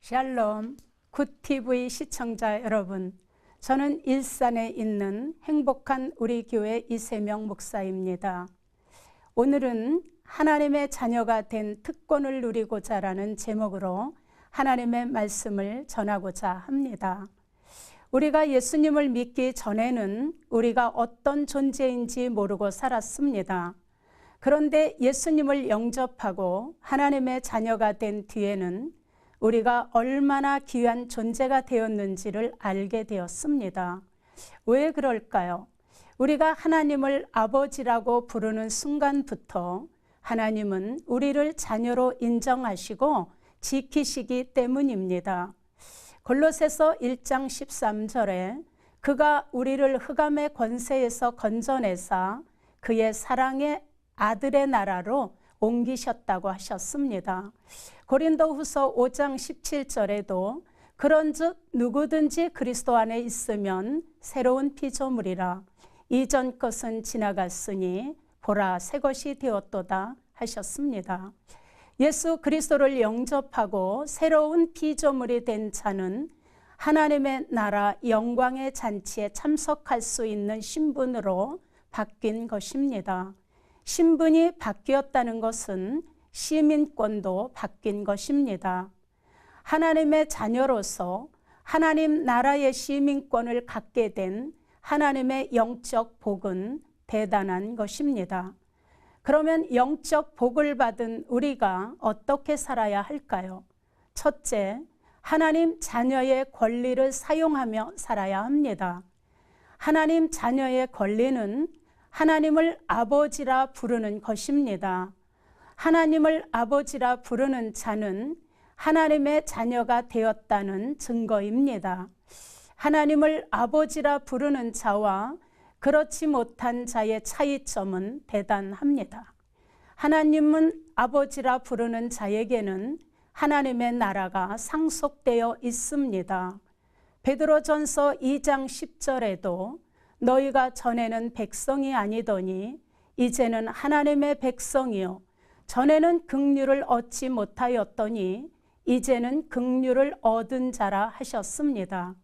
샬롬 굿TV 시청자 여러분, 저는 일산에 있는 행복한 우리 교회 이세명 목사입니다. 오늘은 하나님의 자녀가 된 특권을 누리고자라는 제목으로 하나님의 말씀을 전하고자 합니다. 우리가 예수님을 믿기 전에는 우리가 어떤 존재인지 모르고 살았습니다. 그런데 예수님을 영접하고 하나님의 자녀가 된 뒤에는 우리가 얼마나 귀한 존재가 되었는지를 알게 되었습니다. 왜 그럴까요? 우리가 하나님을 아버지라고 부르는 순간부터 하나님은 우리를 자녀로 인정하시고 지키시기 때문입니다. 골로새서 1장 13절에 그가 우리를 흑암의 권세에서 건져내사 그의 사랑의 아들의 나라로 옮기셨다고 하셨습니다. 고린도후서 5장 17절에도 그런즉 누구든지 그리스도 안에 있으면 새로운 피조물이라 이전 것은 지나갔으니 보라 새 것이 되었도다 하셨습니다. 예수 그리스도를 영접하고 새로운 피조물이 된 자는 하나님의 나라 영광의 잔치에 참석할 수 있는 신분으로 바뀐 것입니다. 신분이 바뀌었다는 것은 시민권도 바뀐 것입니다. 하나님의 자녀로서 하나님 나라의 시민권을 갖게 된 하나님의 영적 복은 대단한 것입니다. 그러면 영적 복을 받은 우리가 어떻게 살아야 할까요? 첫째, 하나님 자녀의 권리를 사용하며 살아야 합니다. 하나님 자녀의 권리는 하나님을 아버지라 부르는 것입니다. 하나님을 아버지라 부르는 자는 하나님의 자녀가 되었다는 증거입니다. 하나님을 아버지라 부르는 자와 그렇지 못한 자의 차이점은 대단합니다. 하나님은 아버지라 부르는 자에게는 하나님의 나라가 상속되어 있습니다. 베드로전서 2장 10절에도 너희가 전에는 백성이 아니더니 이제는 하나님의 백성이요 전에는 긍휼을 얻지 못하였더니 이제는 긍휼을 얻은 자라 하셨습니다.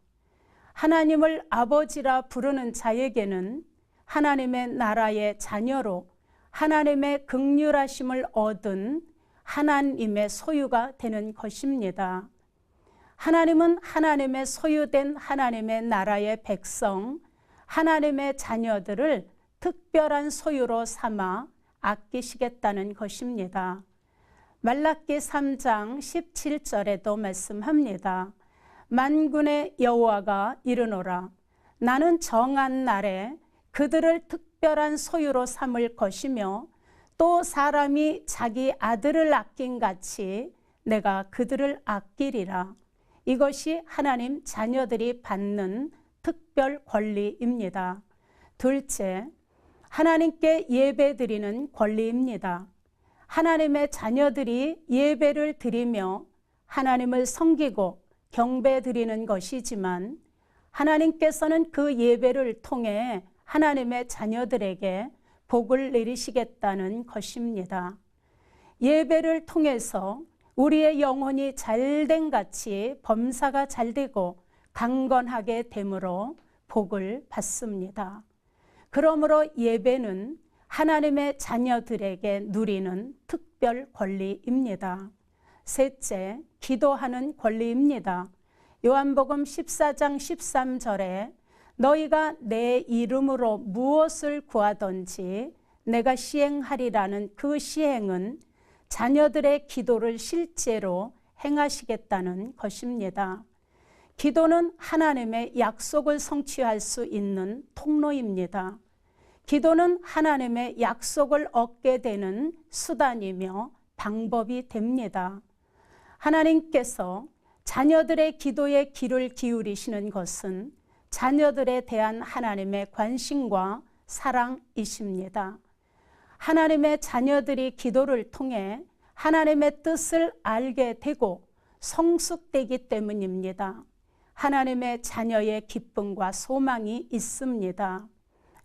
하나님을 아버지라 부르는 자에게는 하나님의 나라의 자녀로 하나님의 긍휼하심을 얻은 하나님의 소유가 되는 것입니다. 하나님은 하나님의 소유된 하나님의 나라의 백성, 하나님의 자녀들을 특별한 소유로 삼아 아끼시겠다는 것입니다. 말라기 3장 17절에도 말씀합니다. 만군의 여호와가 이르노라 나는 정한 날에 그들을 특별한 소유로 삼을 것이며 또 사람이 자기 아들을 아낀 같이 내가 그들을 아끼리라. 이것이 하나님 자녀들이 받는 특별 권리입니다. 둘째, 하나님께 예배드리는 권리입니다. 하나님의 자녀들이 예배를 드리며 하나님을 섬기고 경배드리는 것이지만 하나님께서는 그 예배를 통해 하나님의 자녀들에게 복을 내리시겠다는 것입니다. 예배를 통해서 우리의 영혼이 잘된 같이 범사가 잘되고 강건하게 됨으로 복을 받습니다. 그러므로 예배는 하나님의 자녀들에게 누리는 특별 권리입니다. 셋째, 기도하는 권리입니다. 요한복음 14장 13절에 너희가 내 이름으로 무엇을 구하든지 내가 시행하리라는 그 시행은 자녀들의 기도를 실제로 행하시겠다는 것입니다. 기도는 하나님의 약속을 성취할 수 있는 통로입니다. 기도는 하나님의 약속을 얻게 되는 수단이며 방법이 됩니다. 하나님께서 자녀들의 기도에 귀를 기울이시는 것은 자녀들에 대한 하나님의 관심과 사랑이십니다. 하나님의 자녀들이 기도를 통해 하나님의 뜻을 알게 되고 성숙되기 때문입니다. 하나님의 자녀의 기쁨과 소망이 있습니다.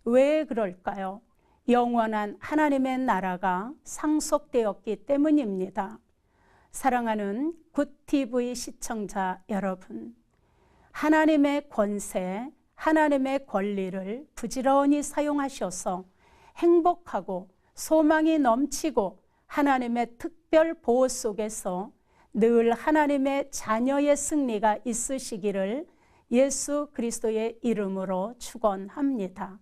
왜 그럴까요? 영원한 하나님의 나라가 상속되었기 때문입니다. 사랑하는 굿TV 시청자 여러분, 하나님의 권세, 하나님의 권리를 부지런히 사용하셔서 행복하고 소망이 넘치고 하나님의 특별 보호 속에서 늘 하나님의 자녀의 승리가 있으시기를 예수 그리스도의 이름으로 축원합니다.